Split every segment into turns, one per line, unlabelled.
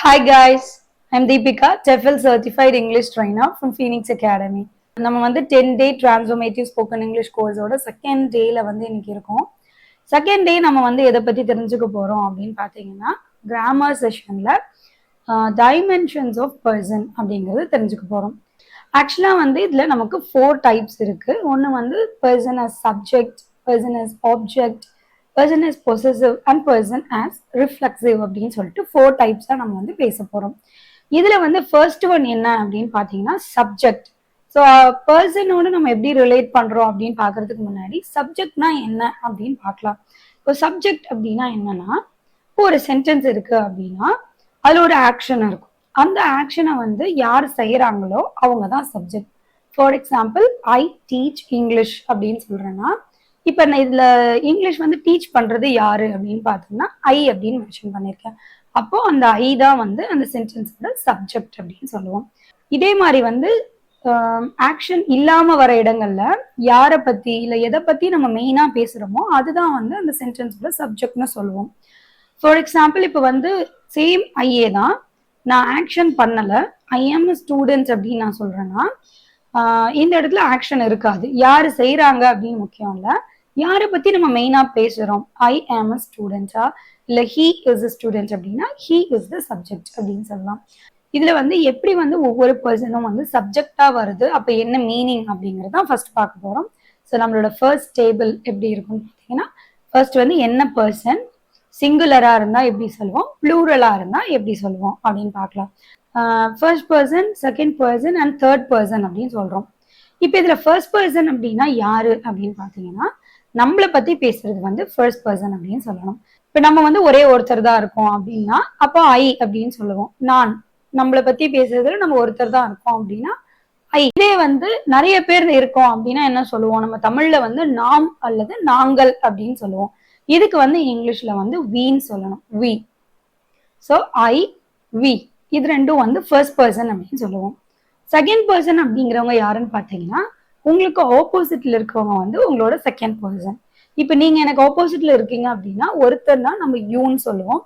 Hi guys, I'm Deepika, TEFL certified English trainer from Phoenix Academy. நம்ம வந்து 10-day transformative spoken English கோர்ஸோட second டேல வந்து இன்னைக்கு இருக்கோம். செகண்ட் டே நம்ம வந்து எதை பத்தி தெரிஞ்சுக்க போறோம் அப்படின்னு பார்த்தீங்கன்னா கிராமர் செஷன்ல டைமென்ஷன்ஸ் ஆஃப் பர்சன் அப்படிங்கிறது தெரிஞ்சுக்க போறோம். ஆக்சுவலா வந்து இதுல நமக்கு 4 டைப்ஸ் இருக்கு. ஒன்று வந்து person as subject, person as object, person as possessive and person as reflexive அப்படின்னு சொல்லிட்டு 4 டைப்ஸ் தான் நம்ம வந்து பேச போறோம். இதுல வந்து ஃபர்ஸ்ட் ஒன் என்ன அப்படின்னு பாத்தீங்கன்னா சப்ஜெக்ட். ஸோ பர்சனோட நம்ம எப்படி ரிலேட் பண்றோம் அப்படின்னு பாக்குறதுக்கு முன்னாடி சப்ஜெக்ட்னா என்ன அப்படின்னு பார்க்கலாம். இப்போ சப்ஜெக்ட் அப்படின்னா என்னன்னா, இப்போ ஒரு சென்டென்ஸ் இருக்கு அப்படின்னா அதுல ஒரு ஆக்ஷன் இருக்கும். அந்த ஆக்ஷனை வந்து யார் செய்யறாங்களோ அவங்க தான் subject. For example, I teach English அப்படின்னு சொல்றேன்னா, இப்ப நான் இதுல இங்கிலீஷ் வந்து டீச் பண்றது யாரு அப்படின்னு பாத்தீங்கன்னா ஐ அப்படின்னு மென்ஷன் பண்ணிருக்கேன். அப்போ அந்த ஐ தான் வந்து அந்த சென்டென்ஸோட சப்ஜெக்ட் அப்படின்னு சொல்லுவோம். இதே மாதிரி வந்து ஆக்ஷன் இல்லாம வர இடங்கள்ல யாரை பத்தி இல்ல எதை பத்தி நம்ம மெயினா பேசுறோமோ அதுதான் வந்து அந்த சென்டென்ஸோட சப்ஜெக்ட்னு சொல்லுவோம். ஃபார் எக்ஸாம்பிள், இப்போ வந்து சேம் ஐயே தான், நான் ஆக்ஷன் பண்ணல, ஐ ஆம் ஸ்டூடெண்ட் அப்படின்னு நான் சொல்றேன்னா இந்த இடத்துல ஆக்ஷன் இருக்காது. யாரு செய்யறாங்க அப்படின்னு முக்கியம் இல்ல, யாரை பத்தி நம்ம மெயினா பேசுறோம். ஐ ஆம் அ ஸ்டூடெண்டா இல்ல ஹீ இஸ் அ ஸ்டூடெண்ட் அப்படின்னா ஹீ இஸ் த சப்ஜெக்ட் அப்படின்னு சொல்லலாம். இதுல வந்து எப்படி வந்து ஒவ்வொரு பர்சனும் வந்து சப்ஜெக்டா வருது, அப்ப என்ன மீனிங் அப்படிங்கறத ஃபர்ஸ்ட் பார்க்க போறோம். ஸோ நம்மளோட ஃபர்ஸ்ட் டேபிள் எப்படி இருக்கும்னு பார்த்தீங்கன்னா, ஃபர்ஸ்ட் வந்து என்ன பர்சன், சிங்குலரா இருந்தா எப்படி சொல்லுவோம், ப்ளூரலா இருந்தா எப்படி சொல்லுவோம் அப்படின்னு பார்க்கலாம். First person, second person and third person அப்படின்னு சொல்றோம். இப்போ இதுல ஃபர்ஸ்ட் பர்சன் அப்படின்னா யாரு அப்படின்னு பாத்தீங்கன்னா, நம்மளை பத்தி பேசுறது வந்து ஃபர்ஸ்ட் பர்சன் அப்படின்னு சொல்லணும். இப்ப நம்ம வந்து ஒரே ஒருத்தர் தான் இருக்கோம் அப்படின்னா அப்போ ஐ அப்படின்னு சொல்லுவோம். நான் நம்மளை பத்தி பேசுறதுல நம்ம ஒருத்தர் தான் இருக்கோம் அப்படின்னா ஐ. இதே வந்து நிறைய பேர் இருக்கோம் அப்படின்னா என்ன சொல்லுவோம், நம்ம தமிழ்ல வந்து நாம் அல்லது நாங்கள் அப்படின்னு சொல்லுவோம். இதுக்கு வந்து இங்கிலீஷ்ல வந்து வீன்னு சொல்லணும், வி. ஸோ ஐ, வி, இது ரெண்டும் வந்து ஃபர்ஸ்ட் பர்சன் அப்படின்னு சொல்லுவோம். செகண்ட் பர்சன் அப்படிங்கிறவங்க யாருன்னு பார்த்தீங்கன்னா, உங்களுக்கு ஆப்போசிட்ல இருக்கவங்க வந்து உங்களோட செகண்ட் பர்சன். இப்போ நீங்க எனக்கு ஆப்போசிட்ல இருக்கீங்க அப்படின்னா ஒருத்தர் தான் நம்ம யூன்னு சொல்லுவோம்.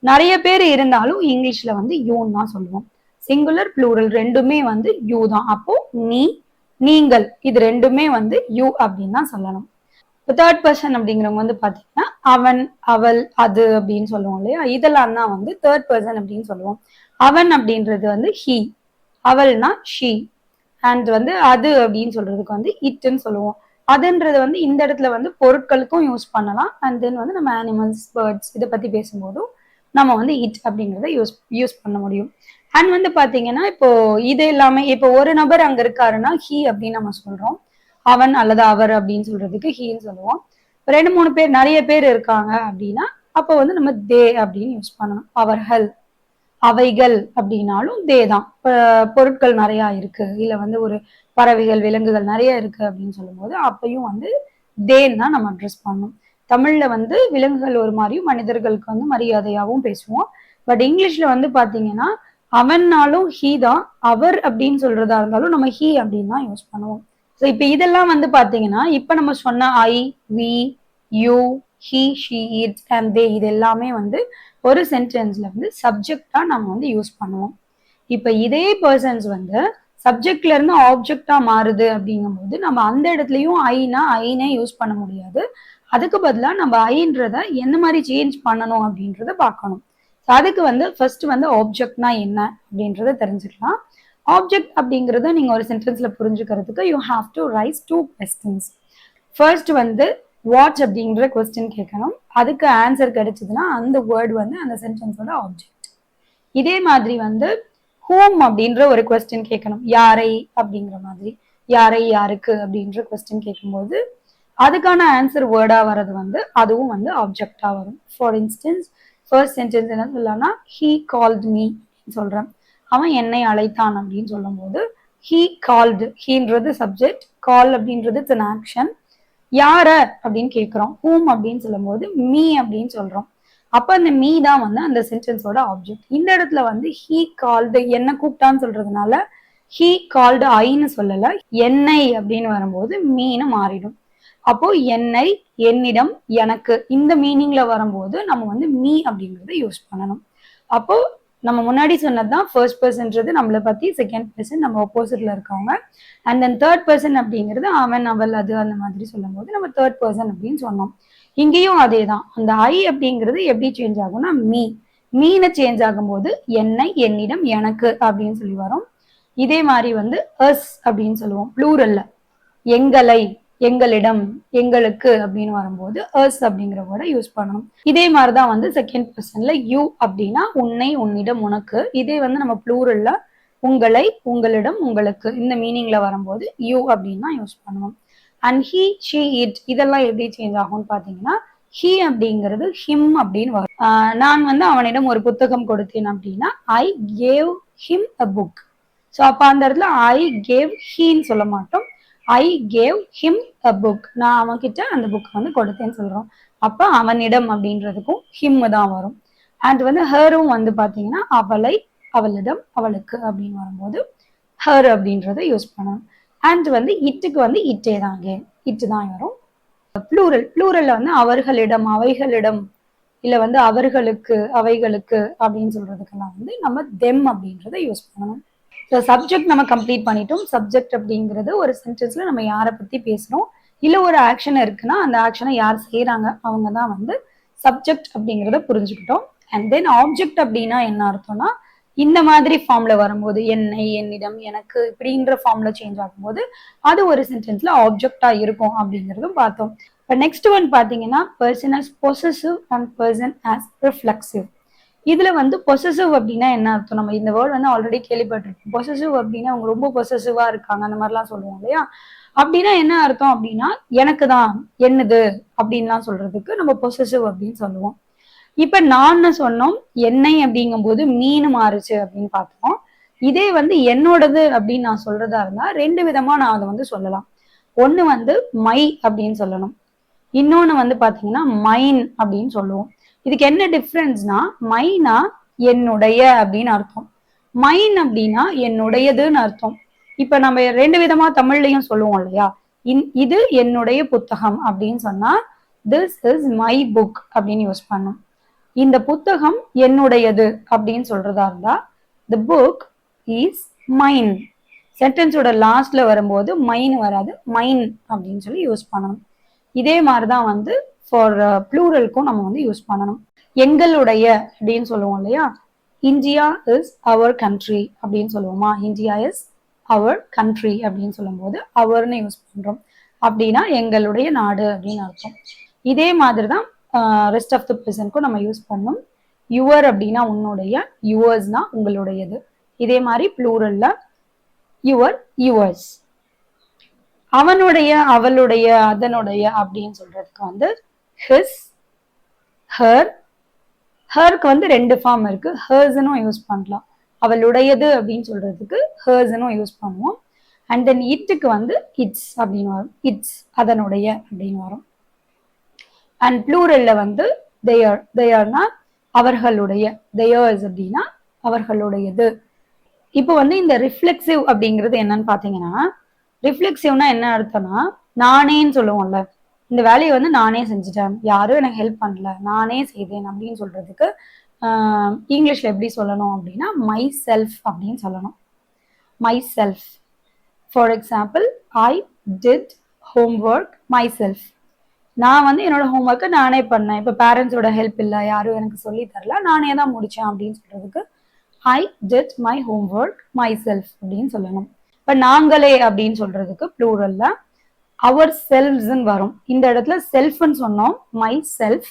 நிறைய பேர் இருந்தாலும் இங்கிலீஷ்ல வந்து யூன்னு தான் சொல்லுவோம். சிங்குலர் ப்ளூரல் ரெண்டுமே வந்து யூ தான். அப்போ நீ, நீங்கள், இது ரெண்டுமே வந்து யூ அப்படின்னு தான் சொல்லணும். இப்போ தேர்ட் பர்சன் அப்படிங்கிறவங்க வந்து பாத்தீங்கன்னா அவன், அவள், அது அப்படின்னு சொல்லுவோம் இல்லையா, இதெல்லாம் தான் வந்து தேர்ட் பர்சன் அப்படின்னு சொல்லுவோம். அவன் அப்படின்றது வந்து ஹி, அவள்னா ஷி, அண்ட் வந்து அது அப்படின்னு சொல்றதுக்கு வந்து இட்ன்னு சொல்லுவோம். அதுன்றது வந்து இந்த இடத்துல வந்து பொருட்களுக்கும் யூஸ் பண்ணலாம். அண்ட் தென் வந்து நம்ம அனிமல்ஸ், பேர்ட்ஸ் இதை பத்தி பேசும்போதும் நம்ம வந்து இட் அப்படிங்கிறத யூஸ் பண்ண முடியும். அண்ட் வந்து பாத்தீங்கன்னா இப்போ இது எல்லாமே, இப்போ ஒரு நபர் அங்க இருக்காருன்னா ஹி அப்படின்னு நம்ம சொல்றோம். அவன் அல்லது அவர் அப்படின்னு சொல்றதுக்கு ஹீன்னு சொல்லுவோம். 2-3 பேர், நிறைய பேர் இருக்காங்க அப்படின்னா அப்போ வந்து நம்ம தே அப்படின்னு யூஸ் பண்ணணும். அவர்கள், அவைகள் அப்படின்னாலும் தே தான். பொருட்கள் நிறைய இருக்கு இல்ல வந்து ஒரு பறவைகள், விலங்குகள் நிறைய இருக்கு அப்படின்னு சொல்லும் போது அப்பயும் வந்து தேன்னு தான் நம்ம அட்ரஸ் பண்ணணும். தமிழ்ல வந்து விலங்குகள் ஒரு மாதிரியும் மனிதர்களுக்கு வந்து மரியாதையாகவும் பேசுவோம். பட் இங்கிலீஷ்ல வந்து பாத்தீங்கன்னா அவன்னாலும் ஹீ தான், அவர் அப்படின்னு சொல்றதா இருந்தாலும் நம்ம ஹீ அப்படின்னு தான் யூஸ் பண்ணுவோம். ஸோ இப்போ இதெல்லாம் வந்து பாத்தீங்கன்னா இப்ப நம்ம சொன்ன I, we, you, he, she, it and they இது எல்லாமே வந்து ஒரு சென்டென்ஸ்ல வந்து சப்ஜெக்டா நம்ம வந்து யூஸ் பண்ணுவோம். இப்ப இதே பர்சன்ஸ் வந்து சப்ஜெக்ட்ல இருந்து ஆப்ஜெக்டா மாறுது அப்படிங்கும்போது நம்ம அந்த இடத்துலயும் ஐனா ஐனே யூஸ் பண்ண முடியாது. அதுக்கு பதிலாக நம்ம ஐன்றத என்ன மாதிரி சேஞ்ச் பண்ணணும் அப்படின்றத பார்க்கணும். அதுக்கு வந்து ஃபர்ஸ்ட் வந்து ஆப்ஜெக்ட்னா என்ன அப்படின்றத தெரிஞ்சுக்கலாம். ஆப்ஜெக்ட் அப்படிங்கறத நீங்க ஒரு சென்டென்ஸ்ல புரிஞ்சுக்கிறதுக்கு you have to rice 2 questions. First வந்து வாட் அப்படிங்கிற கொஸ்டின் கேட்கணும். அதுக்கு ஆன்சர் கிடைச்சதுன்னா அந்த வேர்ட் வந்து அந்த சென்டென்ஸோட ஆப்ஜெக்ட். இதே மாதிரி வந்து ஹூம் அப்படின்ற ஒரு கொஸ்டின் கேட்கணும். யாரை அப்படிங்கிற மாதிரி, யாரை, யாருக்கு அப்படின்ற கொஸ்டின் கேட்கும்போது அதுக்கான ஆன்சர் வேர்டா வர்றது வந்து அதுவும் வந்து ஆப்ஜெக்டா வரும். ஃபார் இன்ஸ்டன்ஸ், ஃபர்ஸ்ட் சென்டென்ஸ் என்ன சொல்லலாம்னா ஹீ கால்ட் மீ சொல்றேன், அவன் என்னை அழைத்தான் அப்படின்னு சொல்லும் போது ஹீ கால்டு, ஹீன்றது சப்ஜெக்ட், கால் அப்படின்றது இட்ஸ் an ஆக்ஷன். யார அப்படின்னு கேட்கிறோம், ஹூம் அப்படின்னு சொல்லும் போது மீ அப்படின்னு சொல்றோம். அப்ப அந்த மீ தான் வந்து அந்த சென்டென்ஸோட ஆப்ஜெக்ட். இந்த இடத்துல வந்து ஹீ கால்டு, என்ன கூப்பிட்டான்னு சொல்றதுனால ஹீ கால்டு ஐன்னு சொல்லல, என்னை அப்படின்னு வரும்போது மீன்னு மாறிடும். அப்போ என்னை, என்னிடம், எனக்கு இந்த மீனிங்ல வரும்போது நம்ம வந்து மீ அப்படிங்கறத யூஸ் பண்ணணும். அப்போ நம்ம முன்னாடி சொன்னதுதான் ஃபர்ஸ்ட் பர்சன்றது நம்மளை பத்தி, செகண்ட் பர்சன் நம்ம ஆப்போசிட்ல இருக்கவங்க, அண்ட் தென் தேர்ட் பர்சன் அப்படிங்கிறது அவன் அவள் அது அந்த மாதிரி சொல்லும் போது நம்ம தேர்ட் பர்சன் அப்படின்னு சொன்னோம். இங்கேயும் அதே தான். அந்த ஐ அப்படிங்கிறது எப்படி சேஞ்ச் ஆகும்னா மீனை சேஞ்ச் ஆகும்போது என்னை, என்னிடம், எனக்கு அப்படின்னு சொல்லி வரும். இதே மாதிரி வந்து அஸ் அப்படின்னு சொல்லுவோம் ப்ளூரல்ல, எங்களை, எங்களிடம், எங்களுக்கு அப்படின்னு வரும்போது அஸ் அப்படிங்கிற வேர்டை யூஸ் பண்ணணும். இதே மாதிரிதான் வந்து செகண்ட் பர்சன்ல யூ அப்படின்னா உன்னை, உன்னிடம், உனக்கு. இதே வந்து நம்ம ப்ளூரல்ல உங்களை, உங்களிடம், உங்களுக்கு இந்த மீனிங்ல வரும்போது யூ அப்படின்னு தான் யூஸ் பண்ணணும். அண்ட் ஹி, ஷி, இட் இதெல்லாம் எப்படி சேஞ்ச் ஆகும்னு பாத்தீங்கன்னா ஹி அப்படிங்கிறது ஹிம் அப்படின்னு வரும். நான் வந்து அவனிடம் ஒரு புத்தகம் கொடுத்தேன் அப்படின்னா I gave him a book. So அப்ப அந்த இடத்துல ஐ கேவ் ஹீன்னு சொல்ல மாட்டோம், I gave him a book. நான் அவன்கிட்ட அந்த புக் வந்து கொடுத்தேன்னு சொல்றோம். அப்ப அவனிடம் அப்படின்றதுக்கும் ஹிம் தான் வரும். அண்ட் வந்து ஹரும் வந்து பாத்தீங்கன்னா அவளை, அவளிடம், அவளுக்கு அப்படின்னு வரும்போது ஹர் அப்படின்றத யூஸ் பண்ணணும். அண்ட் வந்து இட்டுக்கு வந்து இட்டே தான், அகேன் இட்டு தான் வரும். ப்ளூரல்ல வந்து அவர்களிடம், அவைகளிடம், இல்ல வந்து அவர்களுக்கு, அவைகளுக்கு அப்படின்னு சொல்றதுக்கெல்லாம் வந்து நம்ம தெம் அப்படின்றத யூஸ் பண்ணணும். சப்ஜெக்ட் நம்ம கம்ப்ளீட் பண்ணிட்டோம். சப்ஜெக்ட் அப்படிங்கிறது ஒரு சென்டென்ஸ்ல நம்ம யாரை பத்தி பேசுறோம், இல்ல ஒரு ஆக்ஷன் இருக்குன்னா அந்த ஆக்ஷனை யார் செய்யறாங்க அவங்க தான் வந்து சப்ஜெக்ட் அப்படிங்கிறத புரிஞ்சுக்கிட்டோம். அண்ட் தென் ஆப்ஜெக்ட் அப்படின்னா என்ன அர்த்தம்னா இந்த மாதிரி ஃபார்ம்ல வரும்போது என்னை, என்னிடம், எனக்கு இப்படின்ற ஃபார்ம்ல சேஞ்ச் ஆகும்போது அது ஒரு சென்டென்ஸ்ல ஆப்ஜெக்டா இருக்கும் அப்படிங்கிறதும் பார்த்தோம். இப்போ நெக்ஸ்ட் ஒன் பாத்தீங்கன்னா person as possessive and person as reflexive. இதுல வந்து பொசசிவ் அப்படின்னா என்ன அர்த்தம்? நம்ம இந்த வேர்ட் வந்து ஆல்ரெடி கேள்விப்பட்டிருக்கோம். பொசசிவ் அப்படின்னா அவங்க ரொம்ப பொசசிவா இருக்காங்க அந்த மாதிரிலாம் சொல்லுவோம் இல்லையா? அப்படின்னா என்ன அர்த்தம் அப்படின்னா எனக்கு தான், என்னது அப்படின்லாம் சொல்றதுக்கு நம்ம பொசசிவ் அப்படின்னு சொல்லுவோம். இப்ப நான் சொன்னோம் என்னை அப்படிங்கும் போது மீன் மாறுச்சு அப்படின்னு பார்த்தோம். இதே வந்து என்னோடது அப்படின்னு நான் சொல்றதா இருந்தா ரெண்டு விதமா நான் அதை வந்து சொல்லலாம். ஒண்ணு வந்து மை அப்படின்னு சொல்லணும், இன்னொன்னு வந்து பாத்தீங்கன்னா மைன் அப்படின்னு சொல்லுவோம். இதுக்கு என்ன டிஃப்ரென்ஸ்னா மைனா என்னுடைய அப்படின்னு அர்த்தம், மைன் அப்படின்னா என்னுடையதுன்னு அர்த்தம். இப்ப நம்ம ரெண்டு விதமா தமிழ்லையும் சொல்லுவோம் இல்லையா? இது என்னுடைய புத்தகம் அப்படின்னு சொன்னா திஸ் இஸ் மை புக் அப்படின்னு யூஸ் பண்ணும். இந்த புத்தகம் என்னுடையது அப்படின்னு சொல்றதா இருந்தா the book is mine. சென்டென்ஸோட லாஸ்ட்ல வரும்போது மைன் வராது, மைன் அப்படின்னு சொல்லி யூஸ் பண்ணணும். இதே மாதிரிதான் வந்து ஃபார் ப்ளூரலுக்கும் நம்ம வந்து யூஸ் பண்ணணும். எங்களுடைய அப்படின்னு சொல்லுவோம் இல்லையா? இந்தியா இஸ் அவர் கண்ட்ரி அப்படின்னு சொல்லுவோமா? இந்தியா இஸ் அவர் கண்ட்ரி அப்படின்னு சொல்லும் போது அவர்னு யூஸ் பண்றோம். அப்படின்னா எங்களுடைய நாடு அப்படின்னு அர்த்தம். இதே மாதிரிதான் ரெஸ்ட் ஆஃப் த பர்சனுக்கும் நம்ம யூஸ் பண்ணோம். யுவர் அப்படின்னா உன்னுடைய, யுவர்ஸ்னா உங்களுடையது. இதே மாதிரி ப்ளூரல்ல யுவர், யுவர்ஸ். அவனுடைய, அவளுடைய, அதனுடைய அப்படின்னு சொல்றதுக்கு வந்து ஹிஸ், ஹர். ஹருக்கு வந்து ரெண்டு ஃபார்ம் இருக்கு, ஹர்ஸ்னும் யூஸ் பண்ணலாம். அவளுடையது அப்படின்னு சொல்றதுக்கு ஹர்ஸ்னும் யூஸ் பண்ணுவோம். அண்ட் தென் இட்டுக்கு வந்து இட்ஸ் அப்படின்னு வரும், இட்ஸ் அதனுடைய அப்படின்னு வரும். அண்ட் ப்ளூரல்ல வந்து தேயர், தேயர்னா அவர்களுடைய, தேயர்ஸ் அப்படின்னா அவர்களுடையது. இப்போ வந்து இந்த ரிஃப்ளெக்சிவ் அப்படிங்கிறது என்னன்னு பாத்தீங்கன்னா, ரிஃப்ளெக்சிவ்னா என்ன அர்த்தம்னா நானேன்னு சொல்லுவோம்ல, இந்த வேலையை வந்து நானே செஞ்சுட்டேன், யாரும் எனக்கு ஹெல்ப் பண்ணல, நானே செய்தேன் அப்படின்னு சொல்றதுக்கு இங்கிலீஷ்ல எப்படி சொல்லணும் அப்படின்னா மை செல்ஃப் அப்படின்னு சொல்லணும். My self. For example I did homework my self. நான் வந்து என்னோட ஹோம்ஒர்க்கை நானே பண்ணேன். இப்போ பேரண்ட்ஸோட ஹெல்ப் இல்லை, யாரும் எனக்கு சொல்லி தரல, நானே தான் முடிச்சேன் அப்படின்னு சொல்றதுக்கு I did my homework my self அப்படின்னு சொல்லணும். இப்போ நாங்களே அப்படின்னு சொல்றதுக்கு ப்ளூரல்ல அவர் செல்வ்ஸ்ன்னு வரும். இந்த இடத்துல செல்ஃப்னு சொன்னோம், மை செல்ஃப்.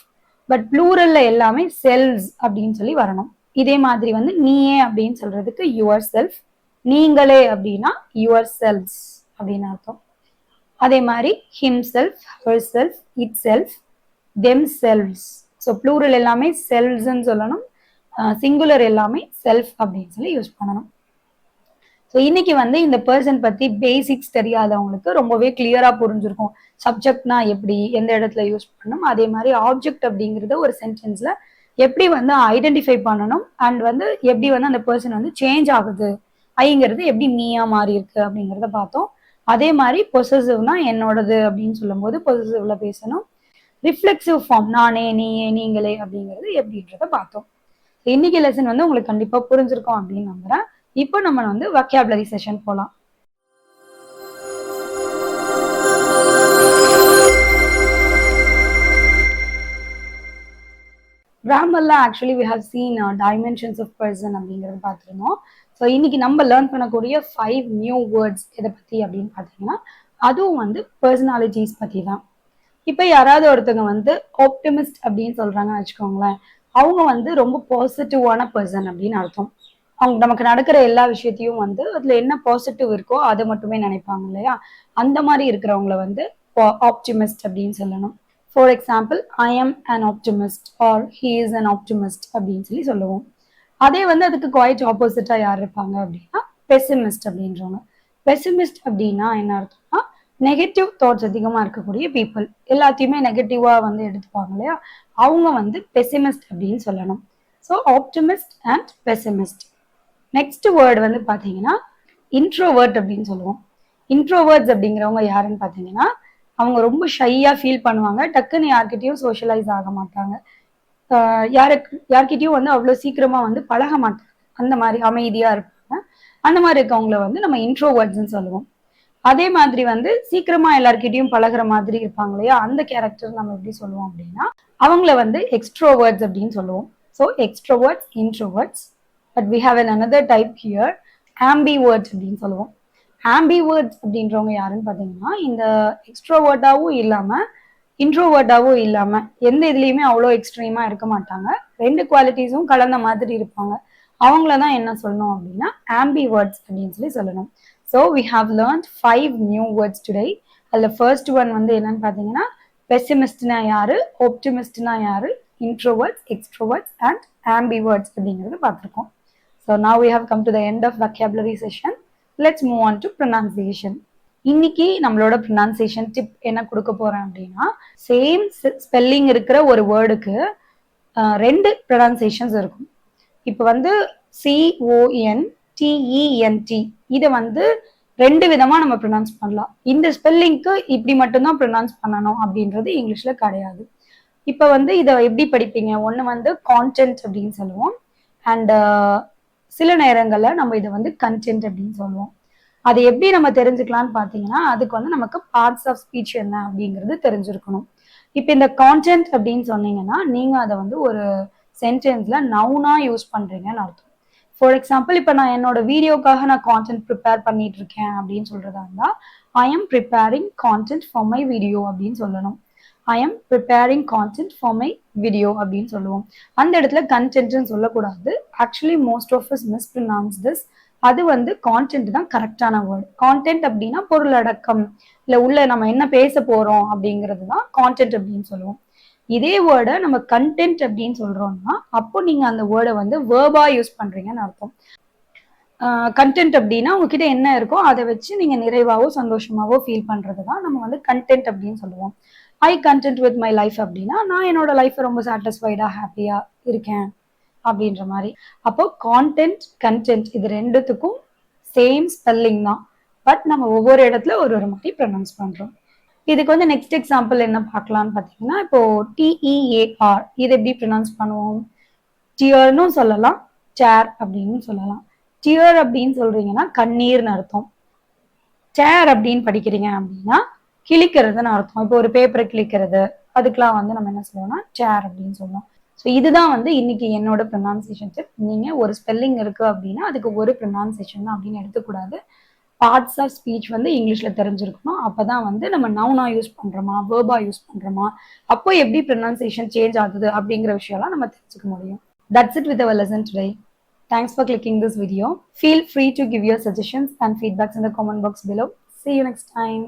பட் ப்ளூரல்ல எல்லாமே செல்வ்ஸ் அப்படின்னு சொல்லி வரணும். இதே மாதிரி வந்து நீயே அப்படின்னு சொல்றதுக்கு யுவர் செல்ஃப், நீங்களே அப்படின்னா யுவர் செல்வ்ஸ் அப்படின்னு அர்த்தம். அதே மாதிரி himself, herself, itself, themselves. So plural எல்லாமே செல்வ்ஸ்ன்னு சொல்லணும், சிங்குலர் எல்லாமே செல்ஃப் அப்படின்னு சொல்லி யூஸ் பண்ணணும். ஸோ இன்னைக்கு வந்து இந்த பர்சன் பத்தி பேசிக்ஸ் தெரியாதவங்களுக்கு ரொம்பவே கிளியரா புரிஞ்சிருக்கும். சப்ஜெக்ட்னா எப்படி, எந்த இடத்துல யூஸ் பண்ணணும், அதே மாதிரி ஆப்ஜெக்ட் அப்படிங்கிறத ஒரு சென்டென்ஸ்ல எப்படி வந்து ஐடென்டிஃபை பண்ணணும், அண்ட் வந்து எப்படி வந்து அந்த பர்சன் வந்து சேஞ்ச் ஆகுது, ஐங்கிறது எப்படி மீயா மாறி இருக்கு அப்படிங்கிறத பார்த்தோம். அதே மாதிரி பொசசிவ்னா என்னோடது அப்படின்னு சொல்லும் போது பொசசிவ்ல பேசணும். ரிஃப்ளெக்சிவ் ஃபார்ம் நானே, நீயே, நீங்களே அப்படிங்கிறது எப்படின்றத பார்த்தோம். இன்னைக்கு லெசன் வந்து உங்களுக்கு கண்டிப்பா புரிஞ்சிருக்கும் அப்படின்னு நம்புறேன். இப்போ நம்ம வந்து வொக்காபுலரி செஷன் போலாம். கிராமர்ல actually we have seen dimensions of person அப்படிங்கிறது பார்த்துருந்தோம். ஸோ இன்னைக்கு நம்ம லேர்ன் பண்ணக்கூடிய 5 நியூ வேர்ட்ஸ் எதை பத்தி அப்படின்னு பார்த்தீங்கன்னா அதுவும் வந்து பர்சனாலிட்டிஸ் பத்தி தான். இப்போ யாராவது ஒருத்தவங்க வந்து ஆப்டிமிஸ்ட் அப்படின்னு சொல்றாங்கன்னு வச்சுக்கோங்களேன், அவங்க வந்து ரொம்ப பாசிட்டிவான பர்சன் அப்படின்னு அர்த்தம். அவங்க நமக்கு நடக்கிற எல்லா விஷயத்தையும் வந்து அதுல என்ன பாசிட்டிவ் இருக்கோ அதை மட்டுமே நினைப்பாங்க இல்லையா? அந்த மாதிரி இருக்கிறவங்கள வந்து ஆப்டிமிஸ்ட் அப்படின்னு சொல்லணும். For example, I am an optimist or he is an optimist அப்படின்னு சொல்லி சொல்லுவோம். அதே வந்து அதுக்கு குவைட் ஆப்போசிட்டா யார் இருப்பாங்க அப்படின்னா பெசிமிஸ்ட் அப்படின்றவங்க. பெசிமிஸ்ட் அப்படின்னா என்ன அர்த்தம்னா நெகட்டிவ் தாட்ஸ் அதிகமா இருக்கக்கூடிய பீப்புள், எல்லாத்தையுமே நெகட்டிவா வந்து எடுத்துப்பாங்க இல்லையா? அவங்க வந்து பெசிமிஸ்ட் அப்படின்னு சொல்லணும். So optimist and pessimist. Next word வந்து பாத்தீங்கன்னா இன்ட்ரோவர்ட் அப்படின்னு சொல்லுவோம். இன்ட்ரோவர்ட்ஸ் அப்படிங்கிறவங்க யாருன்னு பாத்தீங்கன்னா அவங்க ரொம்ப ஷையா ஃபீல் பண்ணுவாங்க, டக்குன்னு யார்கிட்டயும் சோஷியலைஸ் ஆக மாட்டாங்க, யார்கிட்டயும் வந்து அவ்வளவு சீக்கிரமா வந்து பழக மாட்டாங்க, அந்த மாதிரி அமைதியா இருப்பாங்க. அந்த மாதிரி இருக்கவங்கள வந்து நம்ம இன்ட்ரோவர்ட்ஸ்ன்னு சொல்லுவோம். அதே மாதிரி வந்து சீக்கிரமா எல்லார்கிட்டயும் பழகுற மாதிரி இருப்பாங்க இல்லையா, அந்த கேரக்டர் நம்ம எப்படி சொல்லுவோம் அப்படின்னா அவங்கள வந்து எக்ஸ்ட்ரோவர்ட்ஸ் அப்படின்னு சொல்லுவோம். So extroverts, introverts. But we have another type here, ambiverts அப்படின்னு சொல்லுவோம். ஆம்பிவர்ட்ஸ் அப்படின்றவங்க யாருன்னு பார்த்தீங்கன்னா இந்த எக்ஸ்ட்ரோவர்ட்டாவும் இல்லாம இன்ட்ரோவர்ட்டாவும் இல்லாம எந்த இதுலயுமே அவ்வளோ எக்ஸ்ட்ரீமா இருக்க மாட்டாங்க, ரெண்டு குவாலிட்டிஸும் கலந்த மாதிரி இருப்பாங்க. அவங்கள தான் என்ன சொல்லணும் அப்படின்னா ஆம்பிவர்ட்ஸ் அப்படின்னு சொல்லி சொல்லணும். So we have learned 5 new words today. அதில் ஃபர்ஸ்ட் ஒன் வந்து என்னன்னு பார்த்தீங்கன்னா பெசிமிஸ்ட்னா யாரு, ஆப்டிமிஸ்ட்னா யாரு, இன்ட்ரோவர்ட்ஸ், எக்ஸ்ட்ரோவர்ட்ஸ் அண்ட் ஆம்பிவர்ட்ஸ் அப்படிங்கிறது பார்த்துருக்கோம். So now we have come to the end of vocabulary session. Let's move on to pronunciation. இன்னைக்கு நம்மளோட ப்ரொனன்சியேஷன் டிப் என்ன கொடுக்க போறேன் அப்படின்னா சேம் ஸ்பெல்லிங் இருக்கிற ஒரு வேர்டுக்கு 2 ப்ரொனன்சியேஷன்ஸ் இருக்கும். இப்போ வந்து CONTENT இதை வந்து 2 விதமா நம்ம ப்ரொனவுன்ஸ் பண்ணலாம். இந்த ஸ்பெல்லிங்க்கு இப்படி மட்டும்தான் ப்ரொனவுன்ஸ் பண்ணணும் அப்படின்றது இங்கிலீஷ்ல கிடையாது. இப்போ வந்து இதை எப்படி படிப்பீங்க? ஒன்று வந்து கான்டென்ட் அப்படின்னு சொல்லுவோம், அண்ட் சில நேரங்களில் நம்ம இதை வந்து கண்டென்ட் அப்படின்னு சொல்லுவோம். அதை எப்படி நம்ம தெரிஞ்சுக்கலாம்னு பார்த்தீங்கன்னா அதுக்கு வந்து நமக்கு பார்ட்ஸ் ஆஃப் ஸ்பீச் என்ன அப்படிங்கிறது தெரிஞ்சிருக்கணும். இப்போ இந்த கான்டென்ட் அப்படின்னு சொன்னீங்கன்னா நீங்க அதை வந்து ஒரு சென்டென்ஸ்ல நவுனா யூஸ் பண்றீங்கன்னு அர்த்தம். ஃபார் எக்ஸாம்பிள், இப்போ நான் என்னோட வீடியோக்காக நான் கான்டென்ட் ப்ரிப்பேர் பண்ணிட்டு இருக்கேன் அப்படின்னு சொல்றதா இருந்தா I am preparing content for my video அப்படின்னு சொல்லணும். I am preparing content for my video அப்படின்னு சொல்லுவோம். அந்த இடத்துல கண்டென்ட்னு சொல்லக்கூடாது. Actually most of us mispronounce this. அது வந்து கான்டென்ட் தான் கரெக்டான வேர்டு. கான்டென்ட் அப்படின்னா பொருளடக்கம், இல்லை உள்ள நம்ம என்ன பேச போறோம் அப்படிங்கிறது தான் கான்டென்ட் அப்படின்னு சொல்லுவோம். இதே வேர்டை நம்ம கண்டென்ட் அப்படின்னு சொல்றோம்னா அப்போ நீங்க அந்த வேர்டை வந்து வேர்பா யூஸ் பண்றீங்கன்னு அர்த்தம். கண்டென்ட் அப்படின்னா உங்ககிட்ட என்ன இருக்கோ அதை வச்சு நீங்க நிறைவாவோ சந்தோஷமாவோ ஃபீல் பண்றது தான் நம்ம வந்து கண்டென்ட் அப்படின்னு சொல்லுவோம். ஐ கண்டென்ட் வித் மை லைஃப் அப்படின்னா நான் என்னோட லைஃப் ரொம்ப சாட்டிஸ்ஃபைடா ஹாப்பியா இருக்கேன் அப்படின்ற மாதிரி. அப்போ கான்டென்ட், கண்டென்ட் இது ரெண்டுத்துக்கும் சேம் ஸ்பெல்லிங் தான், பட் நம்ம ஒவ்வொரு இடத்துல ஒரு ஒரு மாதிரி ப்ரொனவுன்ஸ் பண்றோம். இதுக்கு வந்து நெக்ஸ்ட் எக்ஸாம்பிள் என்ன பார்க்கலாம்னு பார்த்தீங்கன்னா இப்போ TEAR இது எப்படி ப்ரொனவுன்ஸ் பண்ணுவோம்? டியர்னு சொல்லலாம், சேர் அப்படின்னு சொல்லலாம். டியர் அப்படின்னு சொல்றீங்கன்னா கண்ணீர்னு அர்த்தம். சேர் அப்படின்னு படிக்கிறீங்க அப்படின்னா கிழிக்கிறதுன்னு அர்த்தம். இப்போ ஒரு பேப்பரை கிழிக்கிறது அதுக்கெல்லாம் வந்து நம்ம என்ன சொல்லுவோம்னா சேர் அப்படின்னு சொல்லுவோம். ஸோ இதுதான் வந்து இன்னைக்கு என்னோட ப்ரொனவுன்சியேஷன் டிப். நீங்க ஒரு ஸ்பெல்லிங் இருக்கு அப்படின்னா அதுக்கு ஒரு ப்ரொனவுன்சியேஷன் தான் அப்படின்னு எடுத்துக்கூடாது. பார்ட்ஸ் ஆஃப் ஸ்பீச் வந்து இங்கிலீஷ்ல தெரிஞ்சிருக்கணும். அப்பதான் வந்து நம்ம நவுனா யூஸ் பண்றோமா, வேர்பா யூஸ் பண்றோமா, அப்போ எப்படி ப்ரொனவுன்சியேஷன் சேஞ்ச் ஆகுது அப்படிங்கிற விஷயம்லாம் நம்ம தெரிஞ்சுக்க முடியும். That's it with our lesson today. Thanks for clicking this video. Feel free to give your suggestions and feedbacks in the comment box below. See you next time.